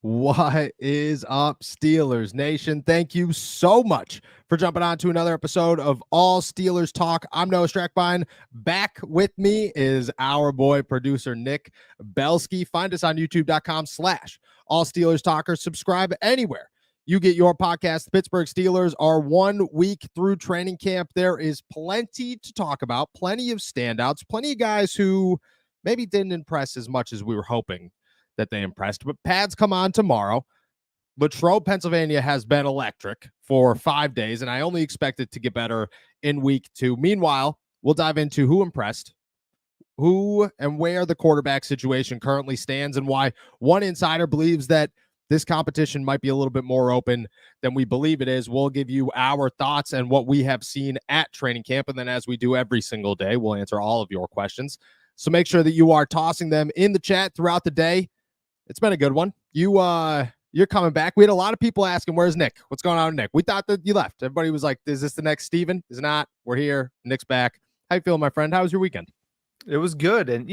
What is up, Steelers Nation? Thank you so much for jumping on to another episode of All Steelers Talk. I'm Noah Strackbine. Back with me is our boy producer Nick Belsky. Find us on youtube.com/All Steelers Talker. Subscribe anywhere you get your podcast. The Pittsburgh Steelers are 1 week through training camp. There is plenty to talk about, plenty of standouts, plenty of guys who maybe didn't impress as much as we were hoping that they impressed. But pads come on tomorrow. Latrobe, Pennsylvania has been electric for 5 days, and I only expect it to get better in week 2. Meanwhile, we'll dive into who impressed, who and where the quarterback situation currently stands, and why one insider believes that this competition might be a little bit more open than we believe it is. We'll give you our thoughts and what we have seen at training camp, and then as we do every single day, we'll answer all of your questions. So make sure that you are tossing them in the chat throughout the day. It's been a good one. You're coming back. We had a lot of people asking, where's Nick? What's going on with Nick? We thought that you left. Everybody was like, is this the next Steven? Is not. We're here. Nick's back. How you feeling, my friend? How was your weekend? It was good. And,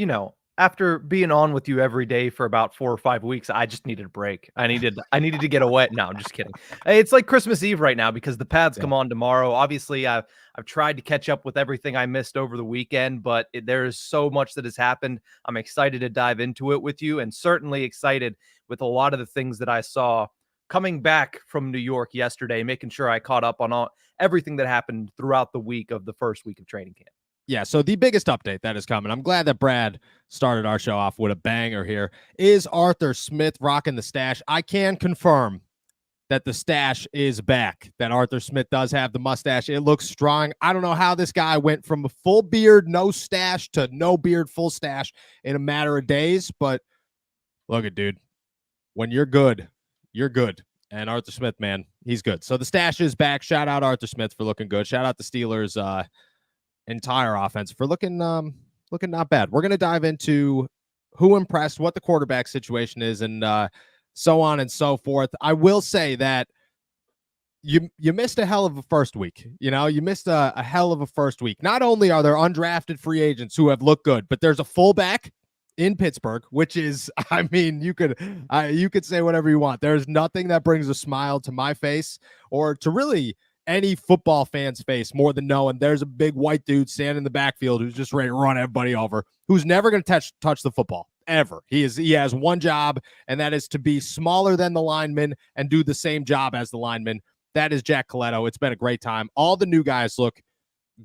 after being on with you every day for about 4 or 5 weeks, I just needed a break. I needed to get away. No, I'm just kidding. It's like Christmas Eve right now because the pads come on tomorrow. Obviously, I've tried to catch up with everything I missed over the weekend, but there is so much that has happened. I'm excited to dive into it with you, and certainly excited with a lot of the things that I saw coming back from New York yesterday, making sure I caught up on everything that happened throughout the week of the first week of training camp. Yeah, so the biggest update that is coming, I'm glad that Brad started our show off with a banger here, is Arthur Smith rocking the stash. I can confirm that the stash is back, that Arthur Smith does have the mustache. It looks strong. I don't know how this guy went from a full beard, no stash, to no beard, full stash in a matter of days, but look at dude. When you're good, you're good. And Arthur Smith, man, he's good. So the stash is back. Shout out Arthur Smith for looking good. Shout out the Steelers' entire offense for looking not bad. We're going to dive into who impressed, what the quarterback situation is, and so on and so forth. I will say that you missed a hell of a first week. You missed a hell of a first week. Not only are there undrafted free agents who have looked good, but there's a fullback in Pittsburgh, which is, I mean, you could say whatever you want. There's nothing that brings a smile to my face or to really any football fan's face more than knowing there's a big white dude standing in the backfield who's just ready to run everybody over, who's never going to touch the football ever. He has one job, and that is to be smaller than the lineman and do the same job as the lineman. That is Jack Coletto. It's been a great time. All the new guys look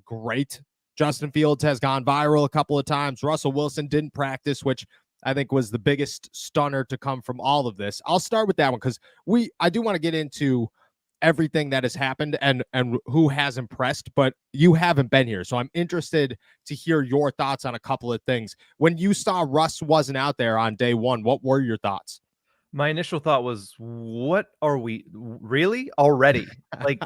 great. Justin Fields has gone viral a couple of times. Russell Wilson didn't practice, which I think was the biggest stunner to come from all of this. I'll start with that one because I do want to get into everything that has happened and who has impressed, but you haven't been here. So I'm interested to hear your thoughts on a couple of things. When you saw Russ wasn't out there on day one, what were your thoughts? My initial thought was, what are we really already? Like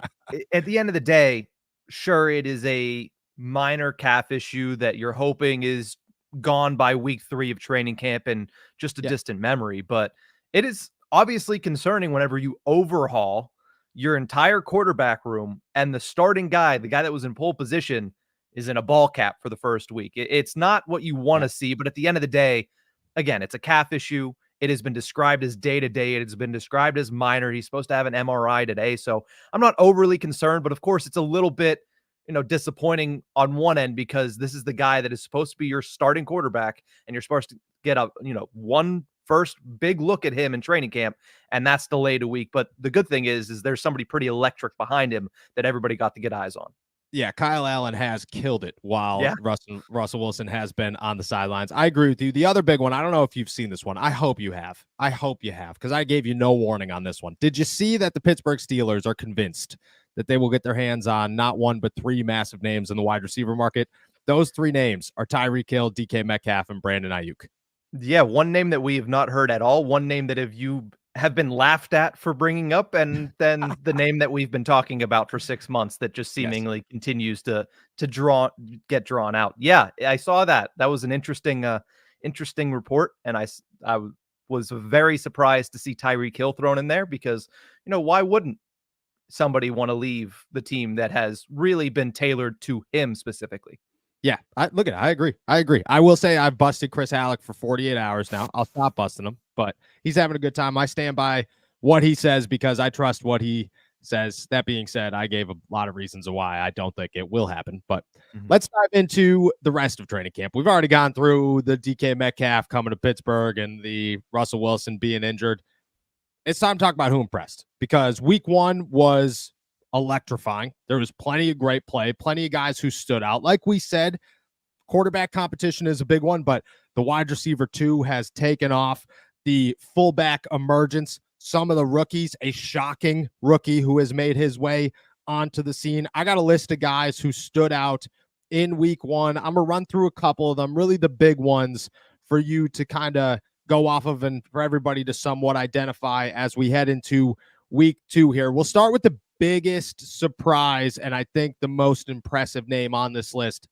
at the end of the day, sure, it is a minor calf issue that you're hoping is gone by week 3 of training camp and just a distant memory, but it is obviously concerning whenever you overhaul your entire quarterback room and the starting guy, the guy that was in pole position, is in a ball cap for the first week. It's not what you want to see, but at the end of the day, again, it's a calf issue. It has been described as day-to-day. It has been described as minor. He's supposed to have an MRI today, so I'm not overly concerned, but of course it's a little bit, disappointing on one end because this is the guy that is supposed to be your starting quarterback, and you're supposed to get one first big look at him in training camp, and that's delayed a week. But the good thing is there's somebody pretty electric behind him that everybody got to get eyes on. Yeah, Kyle Allen has killed it while Russell Wilson has been on the sidelines. I agree with you. The other big one, I don't know if you've seen this one. I hope you have. Because I gave you no warning on this one. Did you see that the Pittsburgh Steelers are convinced that they will get their hands on not one but 3 massive names in the wide receiver market? Those 3 names are Tyreek Hill, DK Metcalf, and Brandon Ayuk. Yeah, one name that we have not heard at all, one name that you have been laughed at for bringing up, and then the name that we've been talking about for 6 months that just seemingly continues to get drawn out. Yeah, I saw that. That was an interesting report, and I was very surprised to see Tyreek Hill thrown in there because, why wouldn't somebody want to leave the team that has really been tailored to him specifically? Yeah, I agree. I will say I've busted Chris Halleck for 48 hours now. I'll stop busting him, but he's having a good time. I stand by what he says because I trust what he says. That being said, I gave a lot of reasons why I don't think it will happen. But let's dive into the rest of training camp. We've already gone through the DK Metcalf coming to Pittsburgh and the Russell Wilson being injured. It's time to talk about who impressed, because week 1 was electrifying. There was plenty of great play, plenty of guys who stood out. Like we said, quarterback competition is a big one, but the wide receiver 2 has taken off. The fullback emergence, some of the rookies, a shocking rookie who has made his way onto the scene. I got a list of guys who stood out in week 1. I'm going to run through a couple of them, really the big ones for you to kind of go off of and for everybody to somewhat identify as we head into week 2 here. We'll start with the biggest surprise and I think the most impressive name on this list,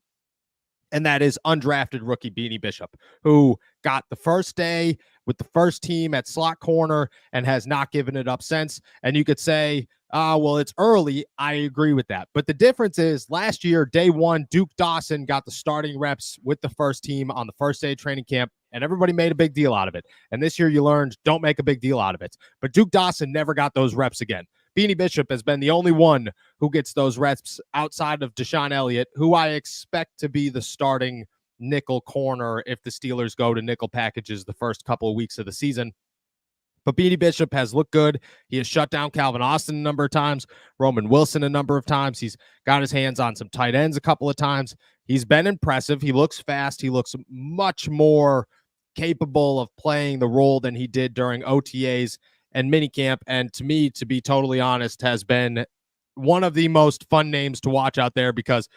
and that is undrafted rookie Beanie Bishop, who got the first day with the first team at slot corner and has not given it up since. And you could say, well, it's early. I agree with that. But the difference is last year, day 1, Duke Dawson got the starting reps with the first team on the first day of training camp, and everybody made a big deal out of it. And this year you learned, don't make a big deal out of it. But Duke Dawson never got those reps again. Beanie Bishop has been the only one who gets those reps outside of Deshaun Elliott, who I expect to be the starting nickel corner if the Steelers go to nickel packages the first couple of weeks of the season. But Beanie Bishop has looked good. He has shut down Calvin Austin a number of times, Roman Wilson a number of times. He's got his hands on some tight ends a couple of times. He's been impressive. He looks fast. He looks much more capable of playing the role than he did during OTAs and minicamp. And to me, to be totally honest, has been one of the most fun names to watch out there, because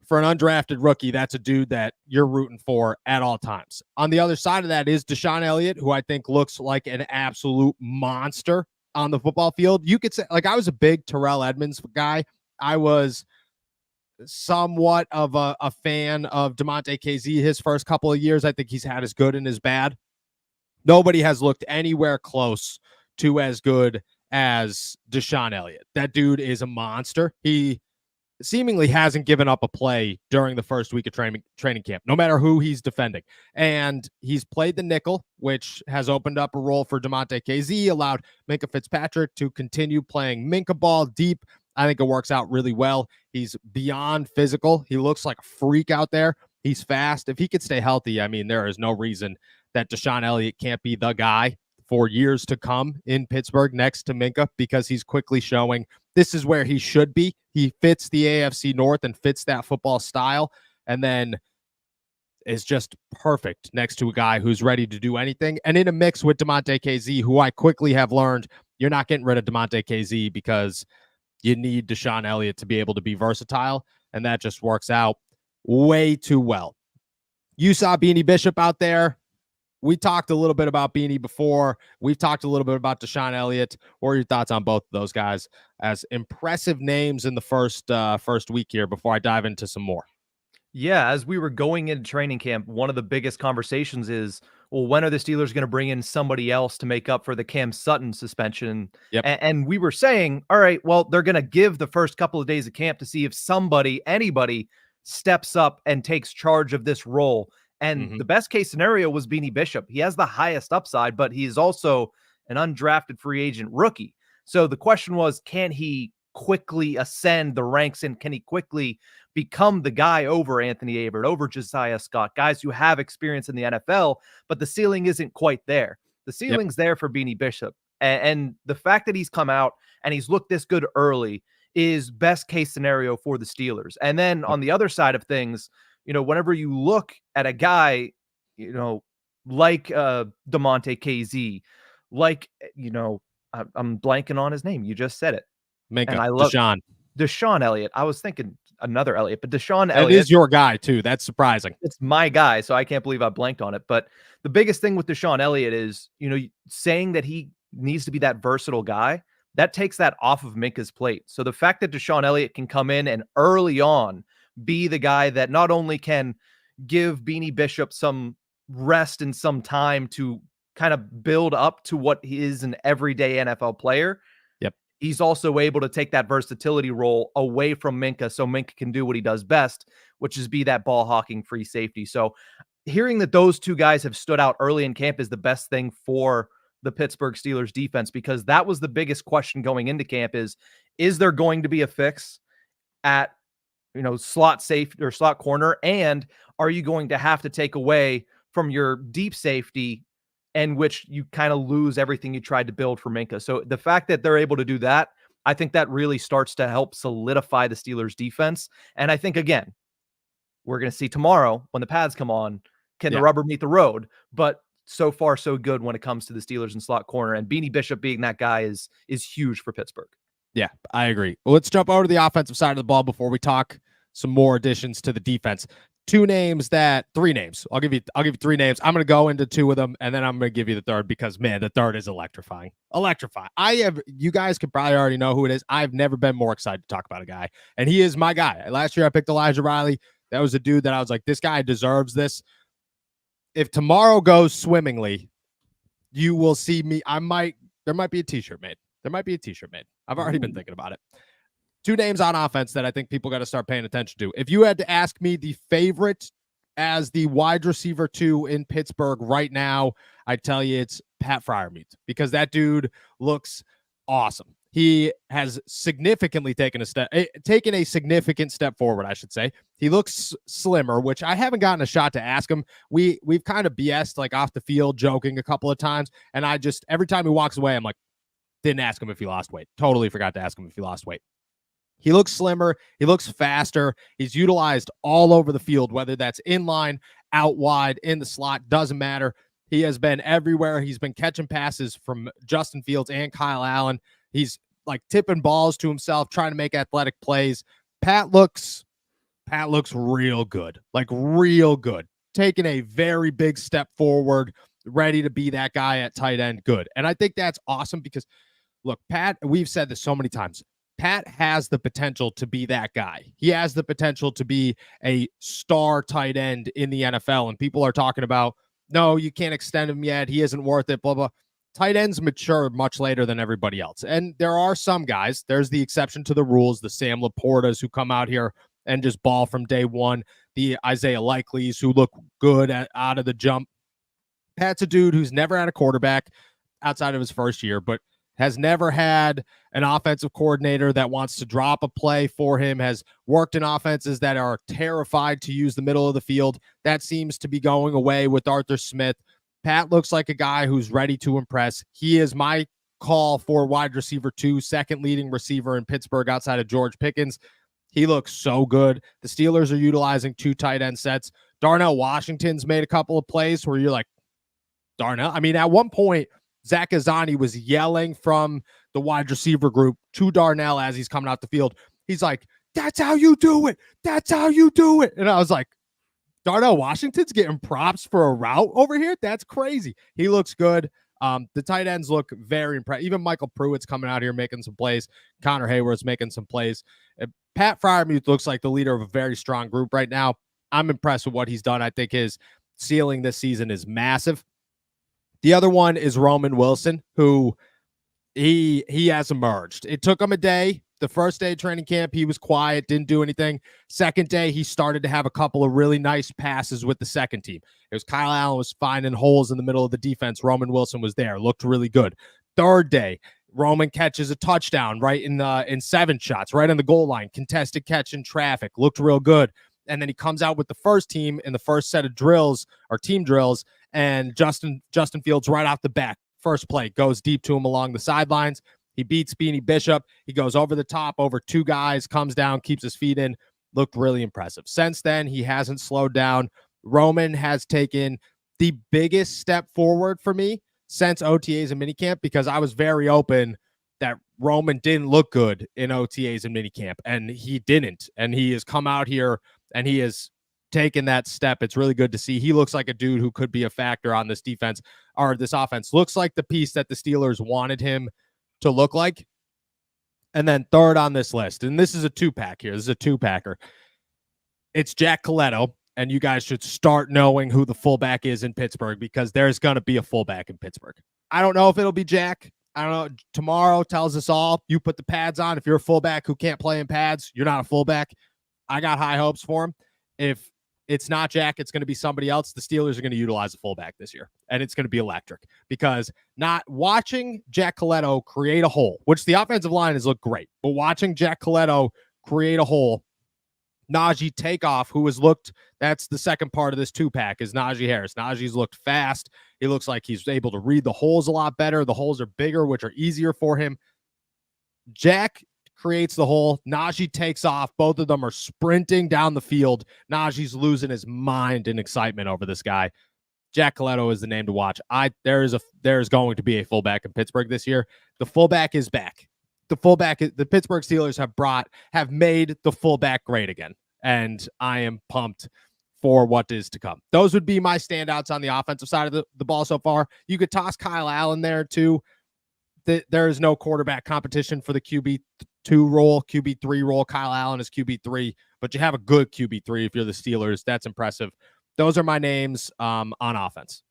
for an undrafted rookie, that's a dude that you're rooting for at all times. On the other side of that is Deshaun Elliott, who I think looks like an absolute monster on the football field. You could say, like, I was a big Terrell Edmonds guy. I was somewhat of a fan of DeMonte KZ his first couple of years. I think he's had his good and his bad. Nobody has looked anywhere close to as good as Deshaun Elliott. That dude is a monster. He seemingly hasn't given up a play during the first week of training camp, no matter who he's defending. And he's played the nickel, which has opened up a role for DeMonte KZ, allowed Minkah Fitzpatrick to continue playing Minkah ball deep. I think it works out really well. He's beyond physical. He looks like a freak out there. He's fast. If he could stay healthy, I mean, there is no reason that Deshaun Elliott can't be the guy for years to come in Pittsburgh next to Minkah, because he's quickly showing this is where he should be. He fits the AFC North and fits that football style, and then is just perfect next to a guy who's ready to do anything. And in a mix with DeMonte KZ, who I quickly have learned, you're not getting rid of DeMonte KZ because you need Deshaun Elliott to be able to be versatile, and that just works out way too well. You saw Beanie Bishop out there. We talked a little bit about Beanie before. We've talked a little bit about Deshaun Elliott. What are your thoughts on both of those guys as impressive names in the first week here before I dive into some more? Yeah, as we were going into training camp, one of the biggest conversations is, well, when are the Steelers going to bring in somebody else to make up for the Cam Sutton suspension? Yep. And we were saying, all right, well, they're going to give the first couple of days of camp to see if anybody steps up and takes charge of this role. And the best case scenario was Beanie Bishop. He has the highest upside, but he is also an undrafted free agent rookie. So the question was, can he quickly ascend the ranks, and can he quickly become the guy over Anthony Averett, over Josiah Scott, guys who have experience in the NFL, but the ceiling isn't quite there. The ceiling's there for Beanie Bishop. And the fact that he's come out and he's looked this good early is best case scenario for the Steelers. And then on the other side of things, whenever you look at a guy, like DeMonte KZ, like, I'm blanking on his name. You just said it. Minkah, and I love Deshaun Elliott. I was thinking another Elliott, but Deshaun Elliott. That is your guy too. That's surprising. It's my guy, so I can't believe I blanked on it. But the biggest thing with Deshaun Elliott is, saying that he needs to be that versatile guy, that takes that off of Minkah's plate. So the fact that Deshaun Elliott can come in and early on be the guy that not only can give Beanie Bishop some rest and some time to kind of build up to what he is an everyday NFL player. Yep. He's also able to take that versatility role away from Minkah, so Minkah can do what he does best, which is be that ball hawking free safety. So hearing that those two guys have stood out early in camp is the best thing for the Pittsburgh Steelers defense, because that was the biggest question going into camp is there going to be a fix at, slot safe or slot corner? And are you going to have to take away from your deep safety, and which you kind of lose everything you tried to build for Minka? So the fact that they're able to do that, I think that really starts to help solidify the Steelers defense. And I think, again, we're going to see tomorrow when the pads come on, can the rubber meet the road? But so far, so good when it comes to the Steelers in slot corner, and Beanie Bishop being that guy is huge for Pittsburgh. Yeah, I agree. Well, let's jump over to the offensive side of the ball before we talk some more additions to the defense. Three names. I'll give you 3 names. I'm going to go into 2 of them, and then I'm going to give you the third because, man, the third is electrifying. You guys could probably already know who it is. I've never been more excited to talk about a guy, and he is my guy. Last year I picked Elijah Riley. That was a dude that I was like, this guy deserves this. If tomorrow goes swimmingly, you will see me. There might be a t-shirt made. I've already been thinking about it. 2 names on offense that I think people got to start paying attention to. If you had to ask me the favorite as the wide receiver 2 in Pittsburgh right now, I'd tell you it's Pat Freiermuth, because that dude looks awesome. He has significantly taken a significant step forward, I should say. He looks slimmer, which I haven't gotten a shot to ask him. We've kind of BS'd like off the field, joking a couple of times, and I just, every time he walks away, I'm like, didn't ask him if he lost weight. Totally forgot to ask him if he lost weight. He looks slimmer. He looks faster. He's utilized all over the field, whether that's in line, out wide, in the slot, doesn't matter. He has been everywhere. He's been catching passes from Justin Fields and Kyle Allen. He's like tipping balls to himself, trying to make athletic plays. Pat looks real good, like real good. Taking a very big step forward, ready to be that guy at tight end. Good. And I think that's awesome because, look, Pat, we've said this so many times. Pat has the potential to be that guy. He has the potential to be a star tight end in the NFL. And people are talking about, no, you can't extend him yet. He isn't worth it, blah, blah. Tight ends mature much later than everybody else. And there are some guys, there's the exception to the rules, the Sam Laportas who come out here and just ball from day one, the Isaiah Likeleys who look good out of the jump. Pat's a dude who's never had a quarterback outside of his first year, but has never had an offensive coordinator that wants to drop a play for him, has worked in offenses that are terrified to use the middle of the field. That seems to be going away with Arthur Smith. Pat looks like a guy who's ready to impress. He is my call for wide receiver 2, second leading receiver in Pittsburgh outside of George Pickens. He looks so good. The Steelers are utilizing 2 tight end sets. Darnell Washington's made a couple of plays where you're like, Darnell? I mean, at one point, Zach Azzani was yelling from the wide receiver group to Darnell as he's coming out the field. He's like, that's how you do it. That's how you do it. And I was like, Darnell Washington's getting props for a route over here? That's crazy. He looks good. The tight ends look very impressive. Even Michael Pruitt's coming out here making some plays. Connor Hayward's making some plays. Pat Freiermuth looks like the leader of a very strong group right now. I'm impressed with what he's done. I think his ceiling this season is massive. The other one is Roman Wilson, who he has emerged. It took him a day. The first day of training camp, he was quiet, didn't do anything. Second day, he started to have a couple of really nice passes with the second team. It was Kyle Allen was finding holes in the middle of the defense. Roman Wilson was there, looked really good. Third day, Roman catches a touchdown right in 7 shots, right on the goal line, contested catch in traffic, looked real good. And then he comes out with the first team in the first set of drills or team drills, and Justin Fields right off the bat, first play, goes deep to him along the sidelines. He beats Beanie Bishop. He goes over the top, over 2 guys, comes down, keeps his feet in. Looked really impressive. Since then, he hasn't slowed down. Roman has taken the biggest step forward for me since OTAs and minicamp, because I was very open that Roman didn't look good in OTAs and minicamp, and he didn't. And he has come out here and he has taken that step. It's really good to see. He looks like a dude who could be a factor on this defense, or this offense. Looks like the piece that the Steelers wanted him to look like. And then third on this list, and this is a 2-pack here. This is a 2-packer. It's Jack Coletto, and you guys should start knowing who the fullback is in Pittsburgh, because there's going to be a fullback in Pittsburgh. I don't know if it'll be Jack. I don't know. Tomorrow tells us all. You put the pads on. If you're a fullback who can't play in pads, you're not a fullback. I got high hopes for him. If it's not Jack, it's going to be somebody else. The Steelers are going to utilize a fullback this year, and it's going to be electric because not watching Jack Coletto create a hole, which the offensive line has looked great, but watching Jack Coletto create a hole, Najee Takeoff, who has looked, that's the second part of this two-pack, is Najee Harris. Najee's looked fast. He looks like he's able to read the holes a lot better. The holes are bigger, which are easier for him. Jack creates the hole. Najee takes off. Both of them are sprinting down the field. Najee's losing his mind in excitement over this guy. Jack Coletto is the name to watch. There is going to be a fullback in Pittsburgh this year. The fullback is back. The Pittsburgh Steelers have made the fullback great again. And I am pumped for what is to come. Those would be my standouts on the offensive side of the ball so far. You could toss Kyle Allen there too. There is no quarterback competition for the QB2 role, QB3 role. Kyle Allen is QB3, but you have a good QB3 if you're the Steelers. That's impressive. Those are my names on offense.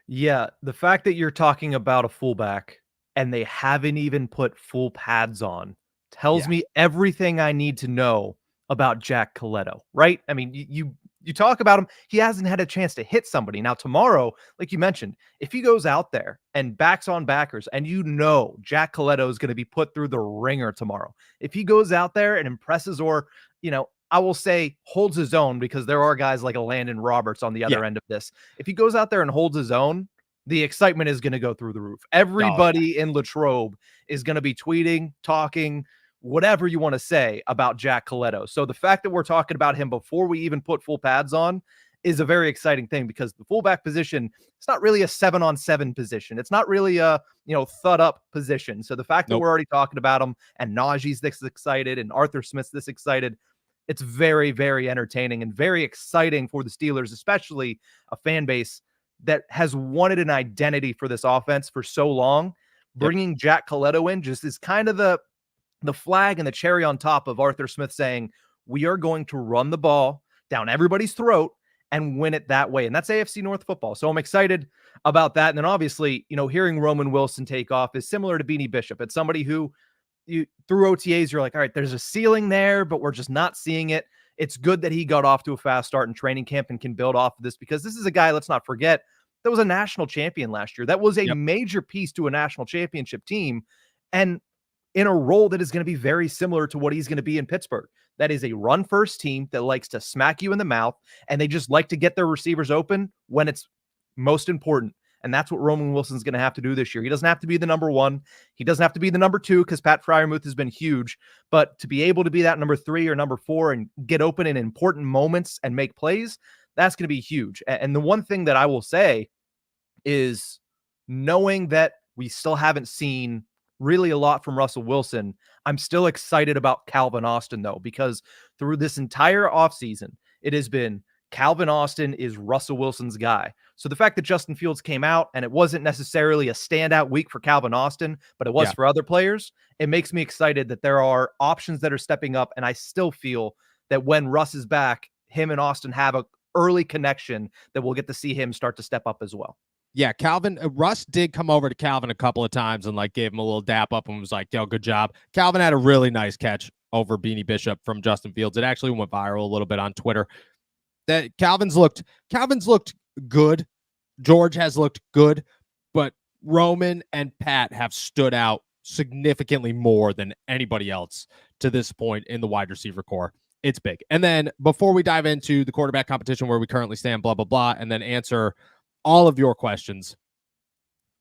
Yeah, the fact that you're talking about a fullback and they haven't even put full pads on tells me everything I need to know about Jack Coletto, right? I mean, you talk about him, he hasn't had a chance to hit somebody. Now tomorrow, like you mentioned, if he goes out there and backs on backers, and Jack Coletto is going to be put through the ringer tomorrow. If he goes out there and impresses, or, I will say holds his own, because there are guys like a Landon Roberts on the other end of this. If he goes out there and holds his own, the excitement is going to go through the roof. Everybody in Latrobe is going to be tweeting, talking, whatever you want to say about Jack Coletto. So the fact that we're talking about him before we even put full pads on is a very exciting thing, because the fullback position, it's not really a 7-on-7 position. It's not really a, thud up position. So the fact that we're already talking about him, and Najee's this excited and Arthur Smith's this excited, it's very, very entertaining and very exciting for the Steelers, especially a fan base that has wanted an identity for this offense for so long. Bringing Jack Coletto in just is kind of the flag and the cherry on top of Arthur Smith saying, we are going to run the ball down everybody's throat and win it that way. And that's AFC North football. So I'm excited about that. And then obviously, hearing Roman Wilson take off is similar to Beanie Bishop. It's somebody who, through OTAs, you're like, all right, there's a ceiling there, but we're just not seeing it. It's good that he got off to a fast start in training camp and can build off of this, because this is a guy, let's not forget, that was a national champion last year. That was a major piece to a national championship team, and in a role that is going to be very similar to what he's going to be in Pittsburgh. That is a run-first team that likes to smack you in the mouth, and they just like to get their receivers open when it's most important. And that's what Roman Wilson's going to have to do this year. He doesn't have to be the number one. He doesn't have to be the number two, because Pat Freiermuth has been huge. But to be able to be that number 3 or number 4 and get open in important moments and make plays, that's going to be huge. And the one thing that I will say is, knowing that we still haven't seen really a lot from Russell Wilson, I'm still excited about Calvin Austin, though, because through this entire offseason, it has been Calvin Austin is Russell Wilson's guy. So the fact that Justin Fields came out and it wasn't necessarily a standout week for Calvin Austin, but it was for other players, it makes me excited that there are options that are stepping up. And I still feel that when Russ is back, him and Austin have a early connection that we'll get to see him start to step up as well. Yeah, Russ did come over to Calvin a couple of times and gave him a little dap up and was like, yo, good job. Calvin had a really nice catch over Beanie Bishop from Justin Fields. It actually went viral a little bit on Twitter. That Calvin's looked good. George has looked good, but Roman and Pat have stood out significantly more than anybody else to this point in the wide receiver core. It's big. And then before we dive into the quarterback competition, where we currently stand, blah, blah, blah, and then answer all of your questions,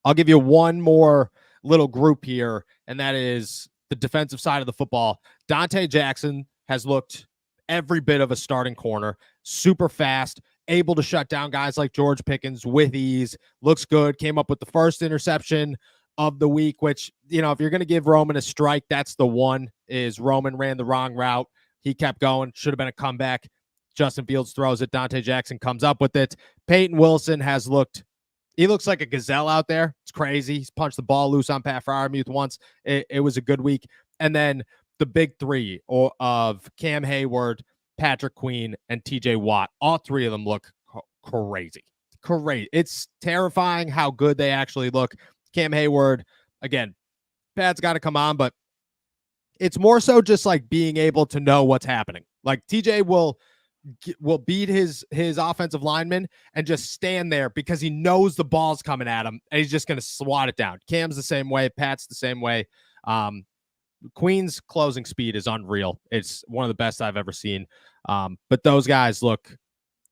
I'll give you one more little group here, and that is the defensive side of the football. Dante Jackson has looked every bit of a starting corner, super fast, able to shut down guys like George Pickens with ease, looks good, came up with the first interception of the week, which, if you're going to give Roman a strike, that's the one. Is Roman ran the wrong route. He kept going, should have been a comeback. Justin Fields throws it. Dante Jackson comes up with it. Peyton Wilson he looks like a gazelle out there. It's crazy. He's punched the ball loose on Pat Freiermuth once. It was a good week. And then the big three of Cam Hayward, Patrick Queen, and TJ Watt, all three of them look crazy. It's terrifying how good they actually look. Cam Hayward, again, Pat's got to come on, but it's more so just being able to know what's happening. TJ will will beat his offensive lineman and just stand there because he knows the ball's coming at him and he's just going to swat it down. Cam's the same way. Pat's the same way. Queen's closing speed is unreal. It's one of the best I've ever seen. But those guys look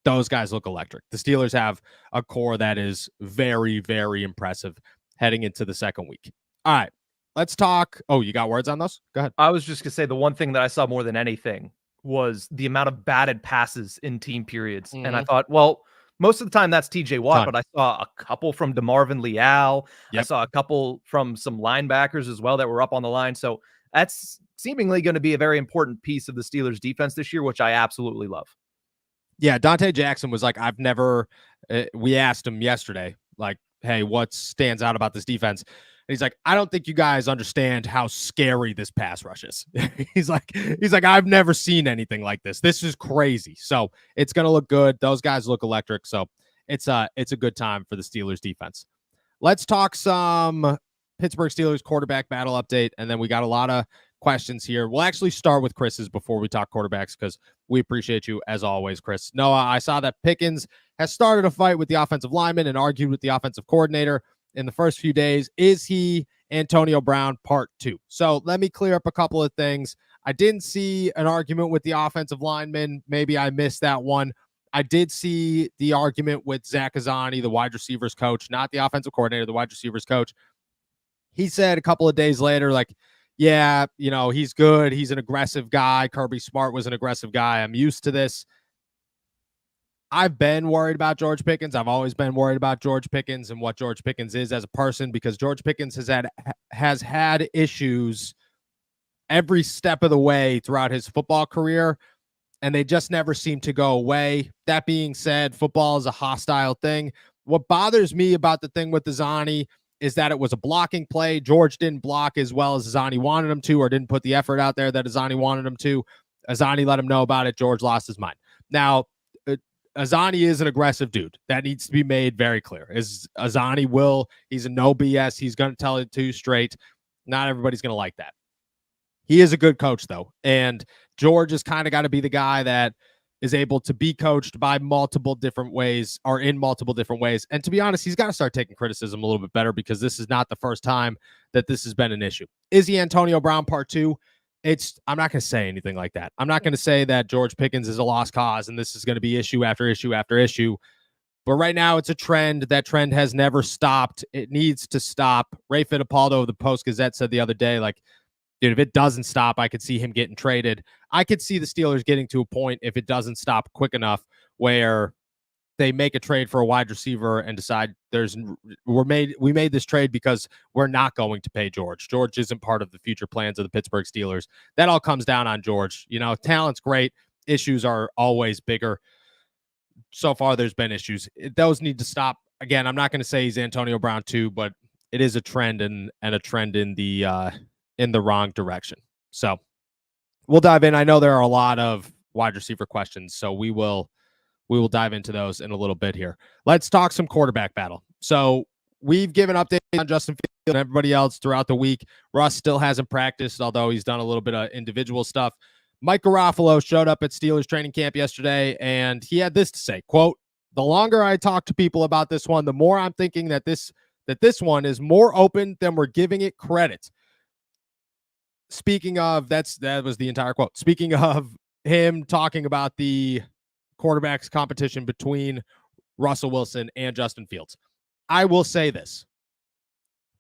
electric. The Steelers have a core that is very, very impressive heading into the second week. All right, let's talk. Oh, you got words on those? Go ahead. I was just going to say the one thing that I saw more than anything was the amount of batted passes in team periods. Mm-hmm. And I thought, well, most of the time that's TJ Watt, but I saw a couple from DeMarvin Leal. Yep. I saw a couple from some linebackers as well that were up on the line. So that's seemingly going to be a very important piece of the Steelers defense this year, which I absolutely love. Yeah, Dante Jackson was like, I've never, we asked him yesterday, like, hey, what stands out about this defense? And he's like, I don't think you guys understand how scary this pass rush is. he's like, I've never seen anything like this. This is crazy. So it's going to look good. Those guys look electric. So it's a good time for the Steelers defense. Let's talk some Pittsburgh Steelers quarterback battle update. And then we got a lot of questions here. We'll actually start with Chris's before we talk quarterbacks because we appreciate you as always, Chris. Noah, I saw that Pickens has started a fight with the offensive lineman and argued with the offensive coordinator in the first few days. Is he Antonio Brown part 2? So let me clear up a couple of things. I didn't see an argument with the offensive lineman. Maybe I missed that one. I did see the argument with Zach Azzanni, the wide receivers coach, not the offensive coordinator, the wide receivers coach. He said a couple of days later, like, yeah, you know, he's good. He's an aggressive guy. Kirby Smart was an aggressive guy. I'm used to this. I've been worried about George Pickens. I've always been worried about George Pickens and what George Pickens is as a person, because George Pickens has had issues every step of the way throughout his football career, and they just never seem to go away. That being said, football is a hostile thing. What bothers me about the thing with Azzanni is that it was a blocking play. George didn't block as well as Azzanni wanted him to, or didn't put the effort out there that Azzanni wanted him to. Azzanni let him know about it. George lost his mind. Now, Azzanni is an aggressive dude. That needs to be made very clear. He's a no BS. He's going to tell it to you straight. Not everybody's going to like that. He is a good coach, though. And George has kind of got to be the guy that is able to be coached by multiple different ways, or in multiple different ways. And to be honest, he's got to start taking criticism a little bit better, because this is not the first time that this has been an issue. Is he Antonio Brown part 2? I'm not going to say anything like that. I'm not going to say that George Pickens is a lost cause and this is going to be issue after issue after issue. But right now it's a trend. That trend has never stopped. It needs to stop. Ray Fittipaldo of the Post-Gazette said the other day, like, dude, if it doesn't stop, I could see him getting traded. I could see the Steelers getting to a point, if it doesn't stop quick enough, where they make a trade for a wide receiver and decide we made this trade because we're not going to pay George. George isn't part of the future plans of the Pittsburgh Steelers. That all comes down on George. You know, talent's great. Issues are always bigger. So far, there's been issues. Those need to stop. Again, I'm not going to say he's Antonio Brown too, but it is a trend, and a trend in the wrong direction. So we'll dive in. I know there are a lot of wide receiver questions, so we will dive into those in a little bit here. Let's talk some quarterback battle. So we've given updates on Justin Fields and everybody else throughout the week. Russ still hasn't practiced, although he's done a little bit of individual stuff. Mike Garofalo showed up at Steelers training camp yesterday, and he had this to say, quote, "The longer I talk to people about this one, the more I'm thinking that this one is more open than we're giving it credit." Speaking of, that was the entire quote. Speaking of him talking about the quarterbacks competition between Russell Wilson and Justin Fields, I will say this.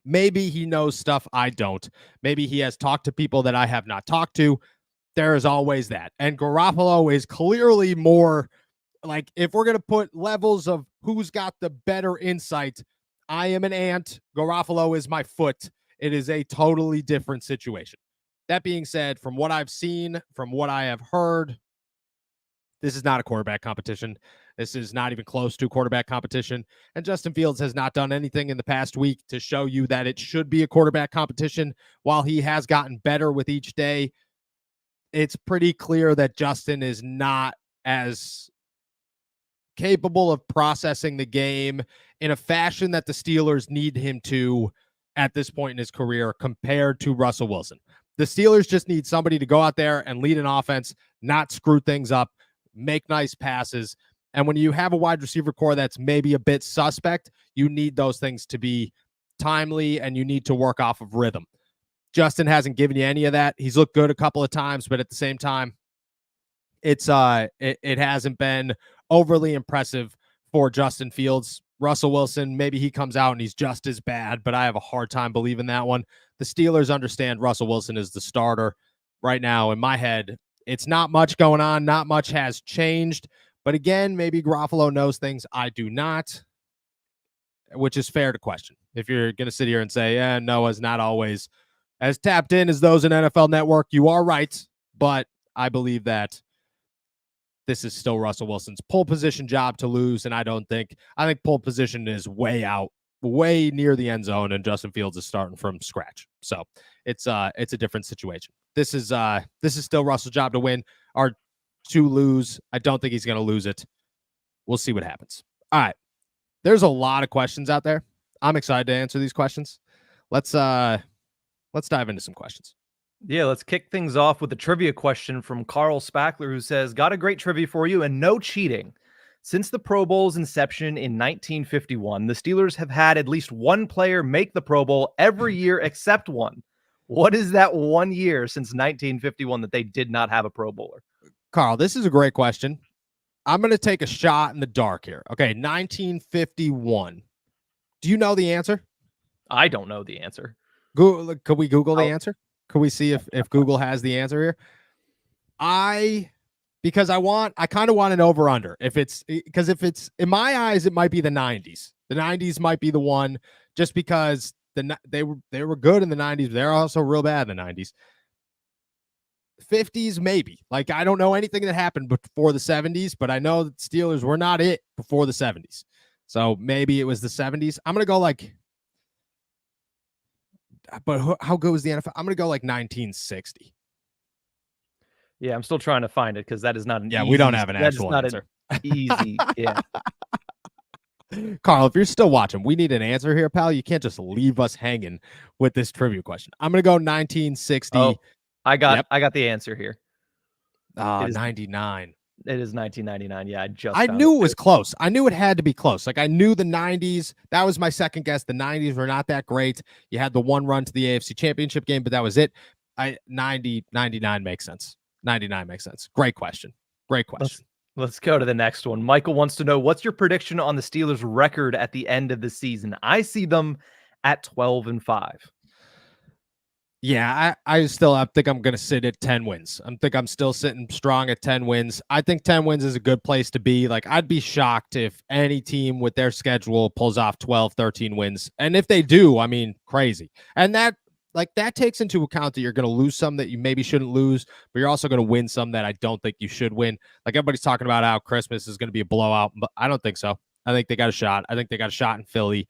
Maybe he knows stuff I don't. Maybe he has talked to people that I have not talked to. There is always that. And Garoppolo is clearly more, like, if we're going to put levels of who's got the better insight, I am an ant. Garoppolo is my foot. It is a totally different situation. That being said, from what I've seen, from what I have heard, this is not a quarterback competition. This is not even close to quarterback competition. And Justin Fields has not done anything in the past week to show you that it should be a quarterback competition. While he has gotten better with each day, it's pretty clear that Justin is not as capable of processing the game in a fashion that the Steelers need him to at this point in his career compared to Russell Wilson. The Steelers just need somebody to go out there and lead an offense, not screw things up. make nice passes. And when you have a wide receiver core that's maybe a bit suspect, you need those things to be timely and you need to work off of rhythm. Justin hasn't given you any of that. He's looked good a couple of times, but at the same time, it hasn't been overly impressive for Justin Fields. Russell Wilson, maybe he comes out and he's just as bad, but I have a hard time believing that one. The Steelers understand Russell Wilson is the starter right now. In my head, it's not much going on. Not much has changed. But again, maybe Garofalo knows things I do not, which is fair to question. If you're going to sit here and say, Noah's not always as tapped in as those in NFL Network, you are right. But I believe that this is still Russell Wilson's pole position job to lose. And I think pole position is way out, way near the end zone, and Justin Fields is starting from scratch. So it's a different situation. This is still Russell's job to win or to lose. I don't think he's going to lose it. We'll see what happens. All right. There's a lot of questions out there. I'm excited to answer these questions. Let's dive into some questions. Yeah, let's kick things off with a trivia question from Carl Spackler, who says, got a great trivia for you and no cheating. Since the Pro Bowl's inception in 1951, the Steelers have had at least one player make the Pro Bowl every year except one. What is that 1 year since 1951 that they did not have a Pro Bowler? Carl, this is a great question. I'm going to take a shot in the dark here. Okay, 1951. Do you know the answer? I don't know the answer. Could we Google the answer? Could we see if Google has the answer here? I kind of want an over under. If it's in my eyes, it might be the 90s. The 90s might be the one, just because they were good in the 90s. They're also real bad in the 90s. 50s, maybe. Like, I don't know anything that happened before the 70s, but I know that Steelers were not it before the 70s. So maybe it was the 70s. I'm going to go but how good was the NFL? I'm going to go 1960. Yeah, I'm still trying to find it because that is not an easy. We don't have an actual answer. Easy, yeah. Carl, if you're still watching, we need an answer here, pal. You can't just leave us hanging with this trivia question. I'm going to go 1960. Oh, I got the answer here. 99. It is 1999. Yeah, I knew it was close. I knew it had to be close. I knew the 90s. That was my second guess. The 90s were not that great. You had the one run to the AFC Championship game, but that was it. 99 makes sense. 99 makes sense. Great question. Let's go to the next one. Michael wants to know, what's your prediction on the Steelers' record at the end of the season? I see them at 12-5. Yeah, I think I'm going to sit at 10 wins. I'm still sitting strong at 10 wins. I think 10 wins is a good place to be. I'd be shocked if any team with their schedule pulls off 12, 13 wins. And if they do, crazy. And that takes into account that you're going to lose some that you maybe shouldn't lose, but you're also going to win some that I don't think you should win. Everybody's talking about how Christmas is going to be a blowout, but I don't think so. I think they got a shot. I think they got a shot in Philly,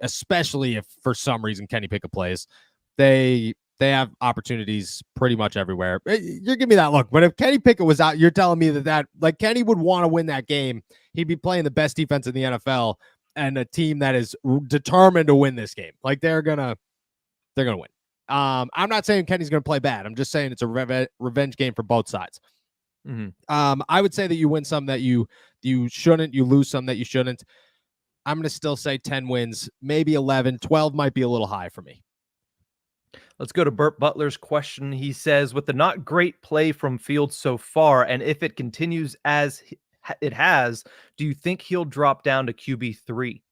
especially if for some reason Kenny Pickett plays. They have opportunities pretty much everywhere. You're giving me that look, but if Kenny Pickett was out, you're telling me that Kenny would want to win that game. He'd be playing the best defense in the NFL and a team that is determined to win this game. They're gonna win. I'm not saying Kenny's gonna play bad. I'm just saying it's a revenge game for both sides. Mm-hmm. I would say that you win some that you shouldn't, you lose some that you shouldn't. I'm gonna still say 10 wins, maybe 11. 12 might be a little high for me. Let's go to Burt Butler's question. He says, with the not great play from Fields so far, and if it continues as it has, do you think he'll drop down to QB3?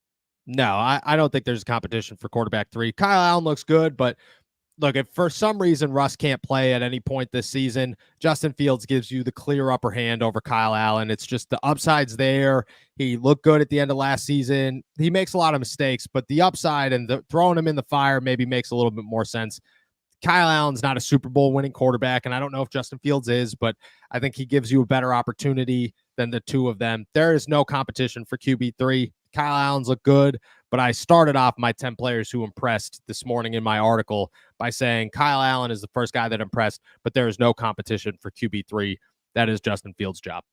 No, I don't think there's a competition for quarterback 3. Kyle Allen looks good, but look, if for some reason Russ can't play at any point this season, Justin Fields gives you the clear upper hand over Kyle Allen. It's just the upside's there. He looked good at the end of last season. He makes a lot of mistakes, but the upside and throwing him in the fire maybe makes a little bit more sense. Kyle Allen's not a Super Bowl winning quarterback, and I don't know if Justin Fields is, but I think he gives you a better opportunity than the two of them. There is no competition for QB3. Kyle Allen's look good, but I started off my 10 players who impressed this morning in my article by saying Kyle Allen is the first guy that impressed, but there is no competition for QB3. That is Justin Fields' job.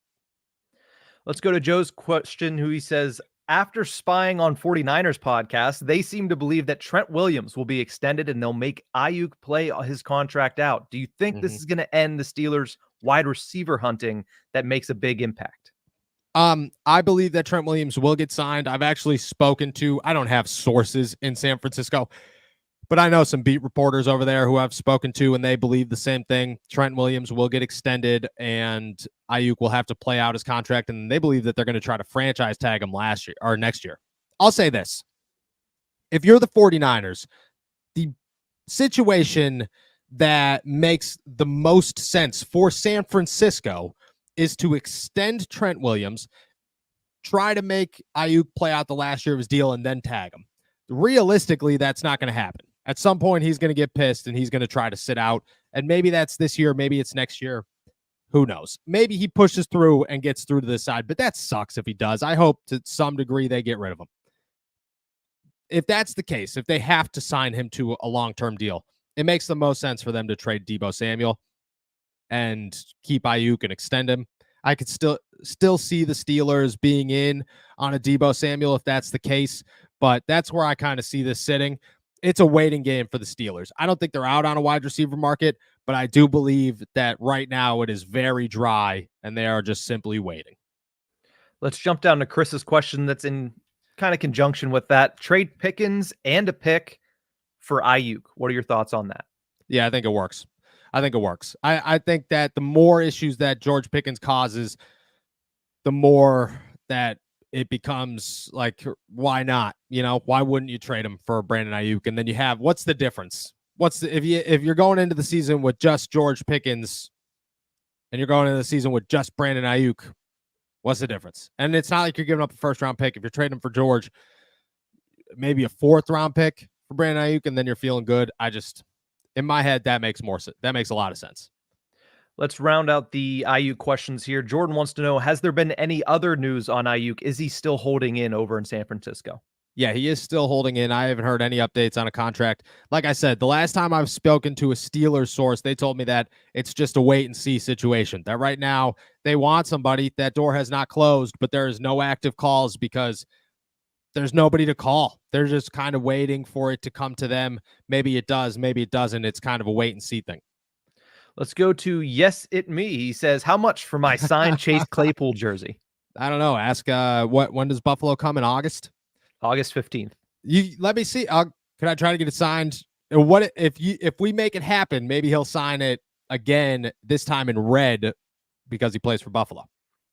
Let's go to Joe's question, who he says, after spying on 49ers podcast, they seem to believe that Trent Williams will be extended and they'll make Ayuk play his contract out. Do you think this is going to end the Steelers' wide receiver hunting that makes a big impact? I believe that Trent Williams will get signed. I've actually spoken to, I don't have sources in San Francisco, but I know some beat reporters over there who I've spoken to, and they believe the same thing. Trent Williams will get extended, and Ayuk will have to play out his contract, and they believe that they're going to try to franchise tag him last year or next year. I'll say this. If you're the 49ers, the situation that makes the most sense for San Francisco is to extend Trent Williams, try to make Ayuk play out the last year of his deal, and then tag him. Realistically, that's not going to happen. At some point, he's going to get pissed, and he's going to try to sit out. And maybe that's this year. Maybe it's next year. Who knows? Maybe he pushes through and gets through to this side, but that sucks if he does. I hope to some degree they get rid of him. If that's the case, if they have to sign him to a long-term deal, it makes the most sense for them to trade Deebo Samuel and keep Ayuk and extend him. I could still see the Steelers being in on a Deebo Samuel if that's the case, but that's where I kind of see this sitting. It's a waiting game for the Steelers. I don't think they're out on a wide receiver market, but I do believe that right now it is very dry and they are just simply waiting. Let's jump down to Chris's question that's in kind of conjunction with that. Trade Pickens and a pick for Ayuk. What are your thoughts on that? Yeah, I think it works. I think that the more issues that George Pickens causes, the more that it becomes like, why not? Why wouldn't you trade him for Brandon Ayuk? And then you have, what's the difference? If you're going into the season with just George Pickens and you're going into the season with just Brandon Ayuk, what's the difference? And it's not like you're giving up a first-round pick. If you're trading him for George, maybe a fourth-round pick for Brandon Ayuk, and then you're feeling good. In my head, that makes a lot of sense. Let's round out the Ayuk questions here. Jordan wants to know, has there been any other news on Ayuk? Is he still holding in over in San Francisco? Yeah, he is still holding in. I haven't heard any updates on a contract. Like I said, the last time I've spoken to a Steelers source, they told me that it's just a wait and see situation. That right now they want somebody. That door has not closed, but there is no active calls because there's nobody to call. They're just kind of waiting for it to come to them. Maybe it does, maybe it doesn't. It's kind of a wait and see thing. Let's go to Yes It Me. He says, how much for my signed Chase Claypool jersey? I don't know. Ask when does Buffalo come in August? August 15th. You let me see. Can I try to get it signed? What if we make it happen? Maybe he'll sign it again, this time in red because he plays for Buffalo.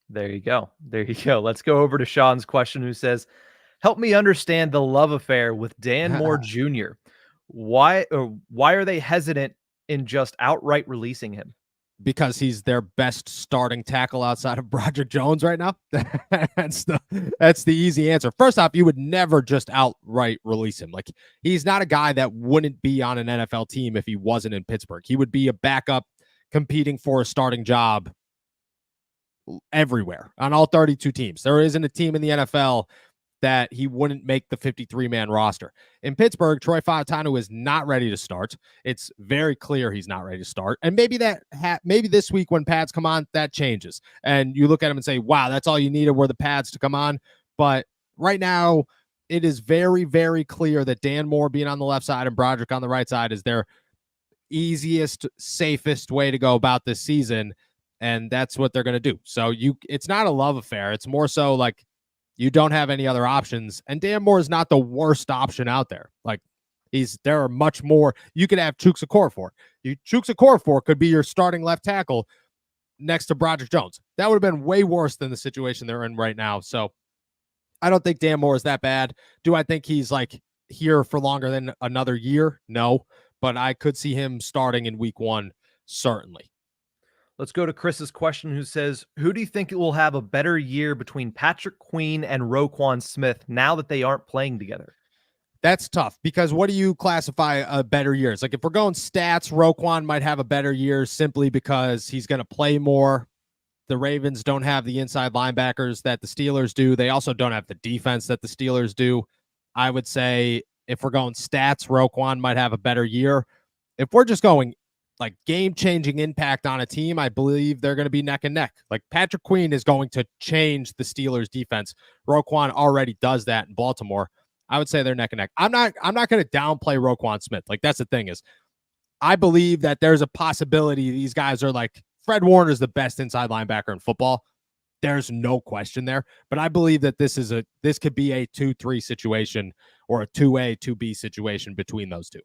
There you go. Let's go over to Sean's question, who says, help me understand the love affair with Dan Moore Jr. Why are they hesitant in just outright releasing him? Because he's their best starting tackle outside of Broderick Jones right now. That's the easy answer. First off, you would never just outright release him. Like, he's not a guy that wouldn't be on an NFL team if he wasn't in Pittsburgh. He would be a backup competing for a starting job everywhere on all 32 teams. There isn't a team in the NFL that he wouldn't make the 53-man roster. In Pittsburgh, Troy Fautanu is not ready to start. It's very clear he's not ready to start. And maybe maybe this week when pads come on, that changes. And you look at him and say, wow, that's all you needed were the pads to come on. But right now, it is very, very clear that Dan Moore being on the left side and Broderick on the right side is their easiest, safest way to go about this season. And that's what they're going to do. So it's not a love affair. It's more so like, you don't have any other options. And Dan Moore is not the worst option out there. Like, there are much more. You could have Chuks Okorafor. Chuks Okorafor could be your starting left tackle next to Broderick Jones. That would have been way worse than the situation they're in right now. So I don't think Dan Moore is that bad. Do I think he's like here for longer than another year? No, but I could see him starting in week 1, certainly. Let's go to Chris's question, who says, who do you think will have a better year between Patrick Queen and Roquan Smith now that they aren't playing together? That's tough because what do you classify a better year? It's like, if we're going stats, Roquan might have a better year simply because he's going to play more. The Ravens don't have the inside linebackers that the Steelers do. They also don't have the defense that the Steelers do. I would say if we're going stats, Roquan might have a better year. If we're just going like game-changing impact on a team, I believe they're going to be neck and neck. Like, Patrick Queen is going to change the Steelers defense. Roquan already does that in Baltimore. I would say they're neck and neck. I'm not going to downplay Roquan Smith. Like, that's the thing is, I believe that there's a possibility these guys are like Fred Warner is the best inside linebacker in football. There's no question there. But I believe that this could be a 2-3 situation or a 2A, 2B situation between those two.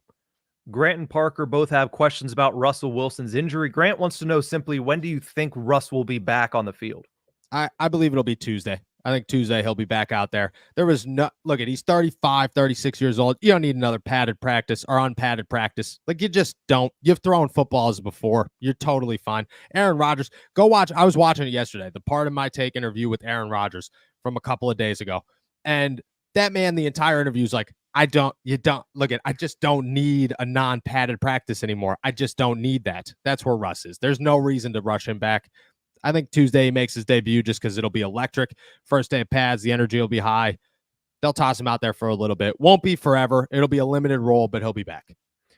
Grant and Parker both have questions about Russell Wilson's injury. Grant wants to know simply, when do you think Russ will be back on the field? I believe it'll be Tuesday. I think Tuesday he'll be back out there. There was no look at he's 35, 36 years old. You don't need another padded practice or unpadded practice. Like you just don't. You've thrown footballs before. You're totally fine. Aaron Rodgers, go watch. I was watching it yesterday. The Part of My Take interview with Aaron Rodgers from a couple of days ago. And that man, the entire interview is like, I just don't need a non-padded practice anymore. I just don't need that. That's where Russ is. There's no reason to rush him back. I think Tuesday he makes his debut just because it'll be electric. First day of pads, the energy will be high. They'll toss him out there for a little bit. Won't be forever. It'll be a limited role, but he'll be back.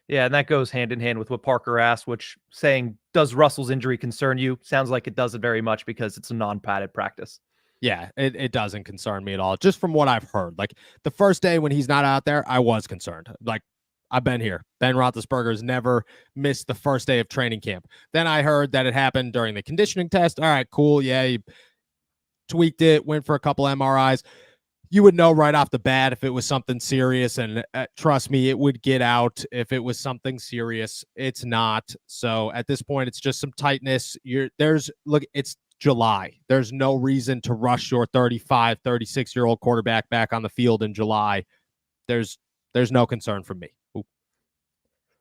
Yeah, and that goes hand in hand with what Parker asked, which saying, does Russell's injury concern you? Sounds like it doesn't very much because it's a non-padded practice. Yeah, it doesn't concern me at all. Just from what I've heard. Like the first day when he's not out there, I was concerned. Like I've been here. Ben Roethlisberger has never missed the first day of training camp. Then I heard that it happened during the conditioning test. All right, cool. Yeah, he tweaked it, went for a couple MRIs. You would know right off the bat if it was something serious, and trust me, it would get out if it was something serious. It's not. So at this point, it's just some tightness. It's July. There's no reason to rush your 35, 36-year-old quarterback back on the field in July. There's no concern from me.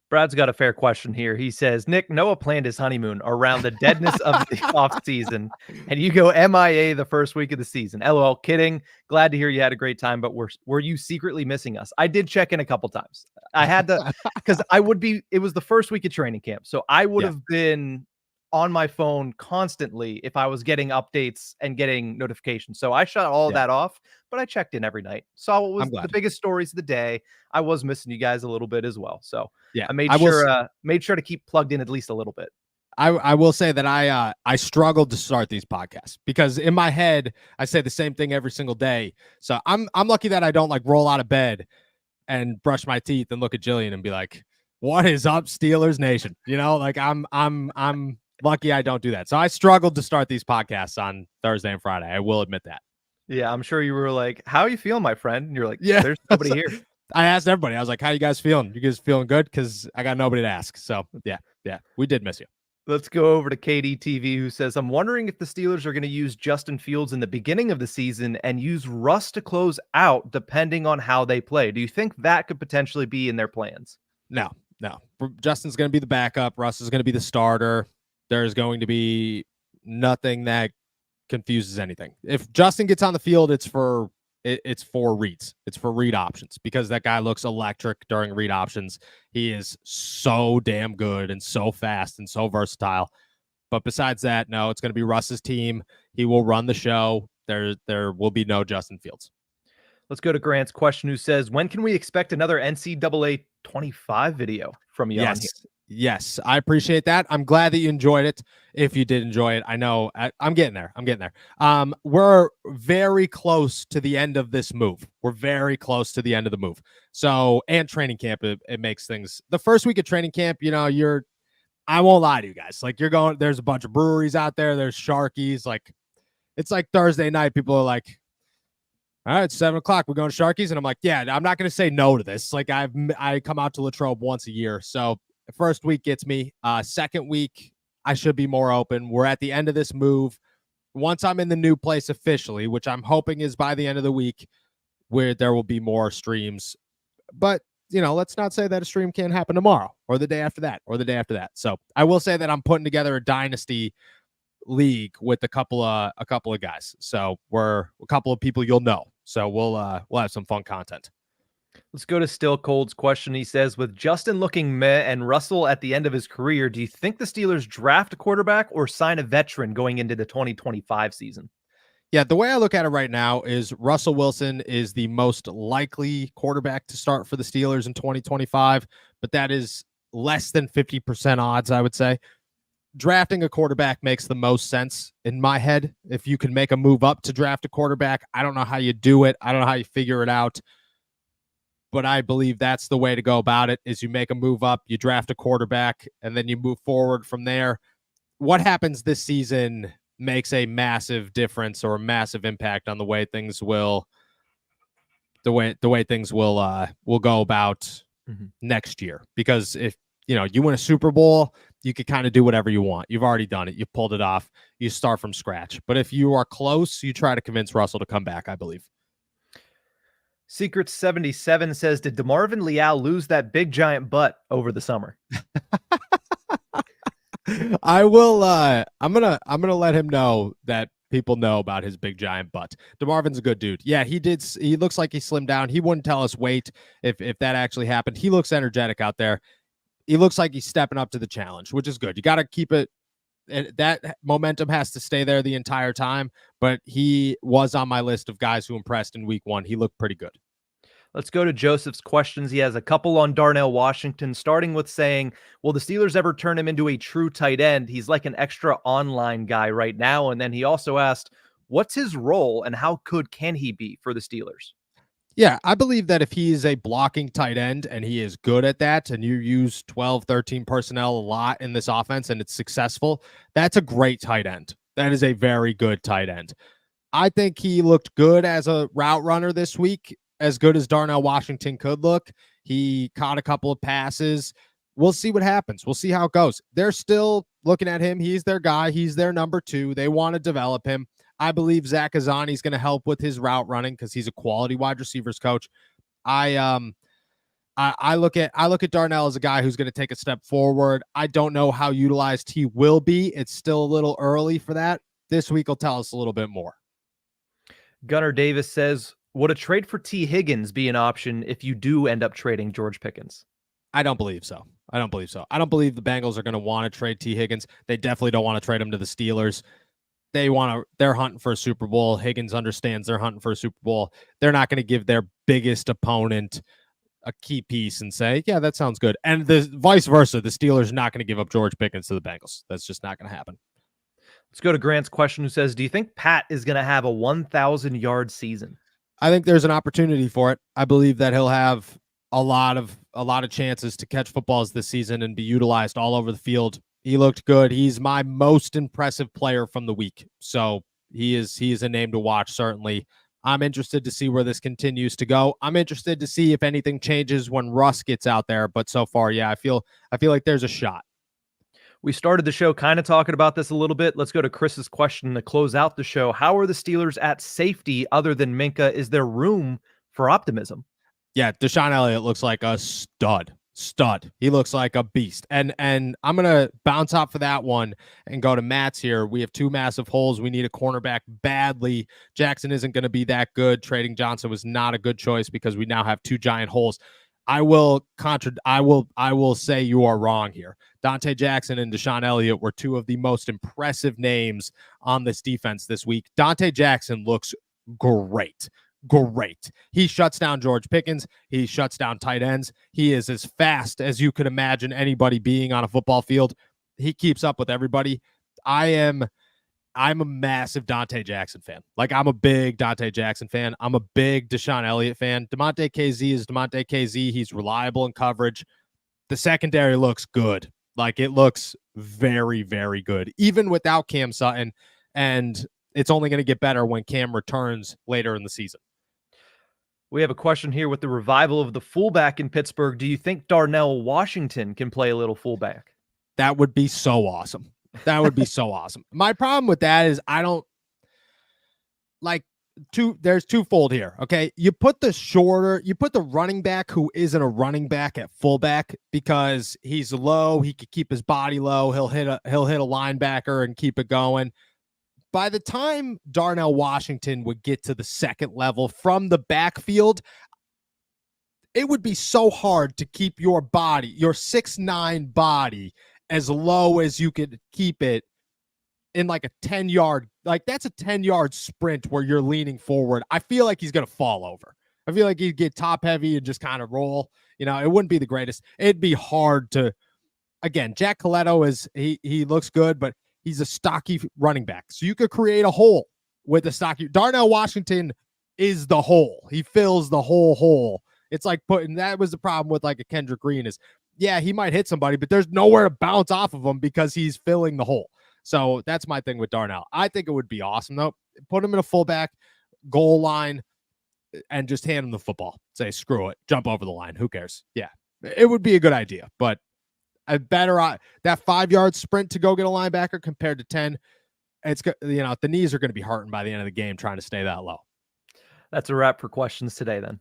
Brad's got a fair question here. He says, Nick, Noah planned his honeymoon around the deadness of the offseason, and you go MIA the first week of the season. LOL, kidding. Glad to hear you had a great time, but were you secretly missing us? I did check in a couple times. I had to, because it was the first week of training camp, so I would have been on my phone constantly if I was getting updates and getting notifications. So I shut all of that off, but I checked in every night. Saw what was the biggest stories of the day. I was missing you guys a little bit as well. So yeah, I made sure to keep plugged in at least a little bit. I will say that I struggled to start these podcasts because in my head I say the same thing every single day. So I'm lucky that I don't like roll out of bed and brush my teeth and look at Jillian and be like, "What is up, Steelers Nation?" You know, like I'm lucky I don't do that. So I struggled to start these podcasts on Thursday and Friday. I will admit that. Yeah, I'm sure you were like, "How are you feeling, my friend?" And you're like, "Yeah, there's nobody here." I asked everybody. I was like, "How you guys feeling? You guys feeling good?" Because I got nobody to ask. So yeah, we did miss you. Let's go over to KDTV, who says, I'm wondering if the Steelers are going to use Justin Fields in the beginning of the season and use Russ to close out, depending on how they play. Do you think that could potentially be in their plans? No. Justin's going to be the backup. Russ is going to be the starter. There's going to be nothing that confuses anything. If Justin gets on the field, it's for reads. It's for read options because that guy looks electric during read options. He is so damn good and so fast and so versatile. But besides that, no, it's going to be Russ's team. He will run the show. There will be no Justin Fields. Let's go to Grant's question, who says, when can we expect another NCAA 25 video from you on here? Yes, I appreciate that. I'm glad that you enjoyed it. If you did enjoy it, I know I'm getting there. We're very close to the end of this move. We're very close to the end of the move. So, and training camp, it makes things. The first week of training camp, I won't lie to you guys. Like there's a bunch of breweries out there. There's Sharkies. Like it's like Thursday night. People are like, all right, it's 7:00. We're going to Sharkies. And I'm like, yeah, I'm not going to say no to this. Like I come out to Latrobe once a year. So the first week gets me. Second week, I should be more open. We're at the end of this move. Once I'm in the new place officially, which I'm hoping is by the end of the week, where there will be more streams. But, let's not say that a stream can't happen tomorrow or the day after that or the day after that. So I will say that I'm putting together a dynasty league with a couple of guys. So we're a couple of people you'll know. So we'll have some fun content. Let's go to Still Cold's question. He says, with Justin looking meh and Russell at the end of his career, do you think the Steelers draft a quarterback or sign a veteran going into the 2025 season? Yeah, the way I look at it right now is Russell Wilson is the most likely quarterback to start for the Steelers in 2025, but that is less than 50% odds, I would say. Drafting a quarterback makes the most sense in my head. If you can make a move up to draft a quarterback, I don't know how you do it. I don't know how you figure it out. But I believe that's the way to go about it, is you make a move up, you draft a quarterback, and then you move forward from there. what happens this season makes a massive difference or a massive impact on the way things will go about next year. Because if you win a Super Bowl, you could kind of do whatever you want. You've already done it. You pulled it off. You start from scratch. But if you are close, you try to convince Russell to come back, I believe. Secret 77 says, did DeMarvin Leal lose that big giant butt over the summer? I will I'm gonna let him know that people know about his big giant butt. DeMarvin's a good dude. Yeah, he looks like he slimmed down. He wouldn't tell us weight if that actually happened. He looks energetic out there. He looks like he's stepping up to the challenge, which is good. You got to keep it. That momentum has to stay there the entire time, but he was on my list of guys who impressed in week 1. He looked pretty good. Let's go to Joseph's questions. He has a couple on Darnell Washington, starting with saying, will the Steelers ever turn him into a true tight end? He's like an extra online guy right now. And then he also asked, what's his role and how good can he be for the Steelers? Yeah, I believe that if he is a blocking tight end and he is good at that, and you use 12, 13 personnel a lot in this offense and it's successful, that's a great tight end. That is a very good tight end. I think he looked good as a route runner this week, as good as Darnell Washington could look. He caught a couple of passes. We'll see what happens. We'll see how it goes. They're still looking at him. He's their guy. He's their number 2. They want to develop him. I believe Zach Azzani is going to help with his route running because he's a quality wide receivers coach. I look at Darnell as a guy who's going to take a step forward. I don't know how utilized he will be. It's still a little early for that. This week will tell us a little bit more. Gunnar Davis says, would a trade for T. Higgins be an option if you do end up trading George Pickens? I don't believe so. I don't believe the Bengals are going to want to trade T. Higgins. They definitely don't want to trade him to the Steelers. They're hunting for a Super Bowl. Higgins understands they're hunting for a Super Bowl. They're not going to give their biggest opponent a key piece and say, yeah, that sounds good. And the vice versa. The Steelers are not going to give up George Pickens to the Bengals. That's just not going to happen. Let's go to Grant's question, who says, do you think Pat is going to have a 1,000-yard season? I think there's an opportunity for it. I believe that he'll have a lot of chances to catch footballs this season and be utilized all over the field. He looked good. He's my most impressive player from the week. So he is a name to watch, certainly. I'm interested to see where this continues to go. I'm interested to see if anything changes when Russ gets out there. But so far, yeah, I feel like there's a shot. We started the show kind of talking about this a little bit. Let's go to Chris's question to close out the show. How are the Steelers at safety other than Minka? Is there room for optimism? Yeah, Deshaun Elliott looks like a stud. He looks like a beast. And I'm going to bounce out for that one and go to Matt's here. We have 2 massive holes. We need a cornerback badly. Jackson isn't going to be that good. Trading Johnson was not a good choice because we now have 2 giant holes. I will say you are wrong here. Dante Jackson and Deshaun Elliott were 2 of the most impressive names on this defense this week. Dante Jackson looks great. He shuts down George Pickens. He shuts down tight ends. He is as fast as you could imagine anybody being on a football field. He keeps up with everybody. I'm a massive Dante Jackson fan. Like, I'm a big Dante Jackson fan. I'm a big Deshaun Elliott fan. Damontae KZ is Damontae KZ. He's reliable in coverage. The secondary looks good. Like, it looks very, very good, even without Cam Sutton. And it's only going to get better when Cam returns later in the season. We have a question here with the revival of the fullback in Pittsburgh. Do you think Darnell Washington can play a little fullback? That would be so awesome. My problem with that is I don't like there's twofold here. Okay. You put the running back who isn't a running back at fullback because he's low. He could keep his body low. He'll hit a linebacker and keep it going. By the time Darnell Washington would get to the second level from the backfield, it would be so hard to keep your 6'9" body, as low as you could keep it in like a 10-yard. Like, that's a 10-yard sprint where you're leaning forward. I feel like he's going to fall over. I feel like he'd get top heavy and just kind of roll. It wouldn't be the greatest. It'd be hard to, again, Jack Coletto he looks good, but he's a stocky running back. So you could create a hole with a stocky. Darnell Washington is the hole. He fills the whole hole. It's like that was the problem with like a Kendrick Green is, yeah, he might hit somebody, but there's nowhere to bounce off of him because he's filling the hole. So that's my thing with Darnell. I think it would be awesome, though. Put him in a fullback, goal line, and just hand him the football. Say, screw it. Jump over the line. Who cares? Yeah, it would be a good idea. But a better that 5-yard sprint to go get a linebacker compared to 10, it's, the knees are going to be hurting by the end of the game trying to stay that low. That's a wrap for questions today, then.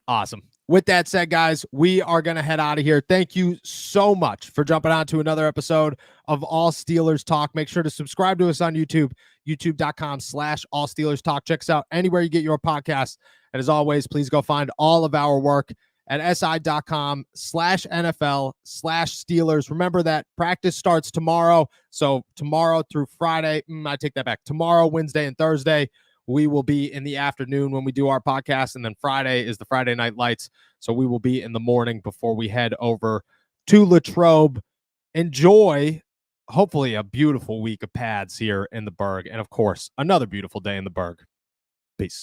Awesome. With that said, guys, we are going to head out of here. Thank you so much for jumping on to another episode of All Steelers Talk. Make sure to subscribe to us on YouTube, youtube.com/All Steelers Talk. Check us out anywhere you get your podcasts. And as always, please go find all of our work at si.com/NFL/Steelers. Remember that practice starts tomorrow. So tomorrow through Friday, I take that back. Tomorrow, Wednesday, and Thursday, we will be in the afternoon when we do our podcast. And then Friday is the Friday Night Lights. So we will be in the morning before we head over to Latrobe. Enjoy, hopefully, a beautiful week of pads here in the Berg. And of course, another beautiful day in the Berg. Peace.